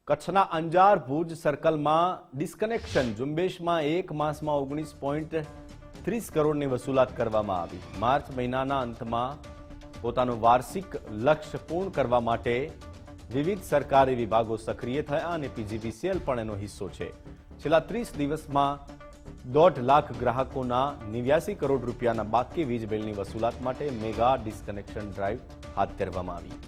કચ્છના અંજાર ભુજ સર્કલમાં ડિસ્કનેક્શન ઝુંબેશમાં એક માસમાં 19.30 કરોડની વસૂલાત કરવામાં આવી। માર્ચ મહિનાના અંતમાં પોતાનું વાર્ષિક લક્ષ્ય પૂર્ણ કરવા માટે વિવિધ સરકારી વિભાગો સક્રિય થયા અને પીજીવીસીએલ પણ એનો હિસ્સો છે। છેલ્લા 30 દિવસમાં 1.5 લાખ ગ્રાહકોના 89 કરોડ રૂપિયાના બાકી વીજ બિલની વસૂલાત માટે મેગા ડિસ્કનેક્શન ડ્રાઈવ હાથ ધરવામાં આવી।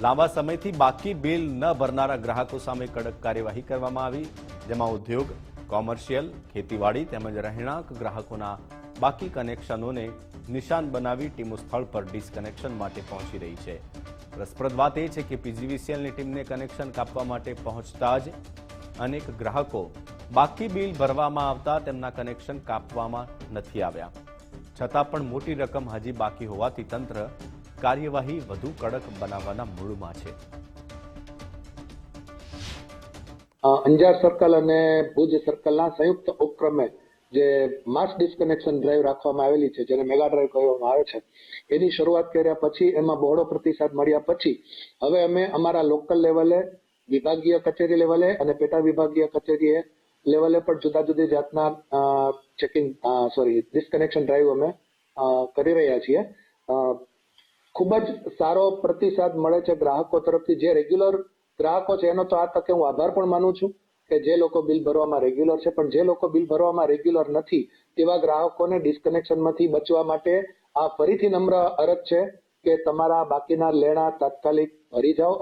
લાંબા સમયથી બાકી બિલ ન ભરનારા ગ્રાહકો સામે કડક કાર્યવાહી કરવામાં આવી, જેમાં ઉદ્યોગ, કોમર્શિયલ, ખેતીવાડી તેમજ રહેણાંક ગ્રાહકોના બાકી કનેક્શનોને નિશાન બનાવી ટીમો સ્થળ પર ડિસ્કનેક્શન માટે પહોંચી રહી છે। રસપ્રદ વાત એ છે કે પીજીવીસીએલની ટીમને કનેક્શન કાપવા માટે પહોંચતા જ અનેક ગ્રાહકો બાકી બિલ ભરવામાં આવતા તેમના કનેક્શન કાપવામાં નથી આવ્યા, છતાં પણ મોટી રકમ હજી બાકી હોવાથી તંત્ર કાર્યવાહી વધુ કડક બનાવવાના મૂડમાં છે। અંજાર સર્કલ અને ભુજ સર્કલના સંયુક્ત ઉપક્રમે જે માસ ડિસ્કનેક્શન ડ્રાઈવ રાખવામાં આવેલી છે, જેને મેગા ડ્રાઈવ કહેવામાં આવે છે, એની શરૂઆત કર્યા પછી એમાં બહોળો પ્રતિસાદ મળ્યા પછી હવે અમે અમારા લોકલ લેવલે, વિભાગીય કચેરી લેવલે અને પેટા વિભાગીય કચેરી લેવલે પણ જુદા જુદી જાતના ડિસ્કનેક્શન ડ્રાઈવ અમે કરી રહ્યા છીએ। ખૂબ જ સારો પ્રતિસાદ મળે છે ગ્રાહકો તરફથી। જે રેગ્યુલર ગ્રાહકો છે એનો તો આ તકે હું આભાર પણ માનું છું કે જે લોકો બિલ ભરવામાં રેગ્યુલર છે, પણ જે લોકો બિલ ભરવામાં રેગ્યુલર નથી તેવા ગ્રાહકોને ડિસ્કનેક્શનમાંથી બચવા માટે આ ફરીથી નમ્ર અરજ છે કે તમારા બાકીના લેણા તાત્કાલિક ભરી જાઓ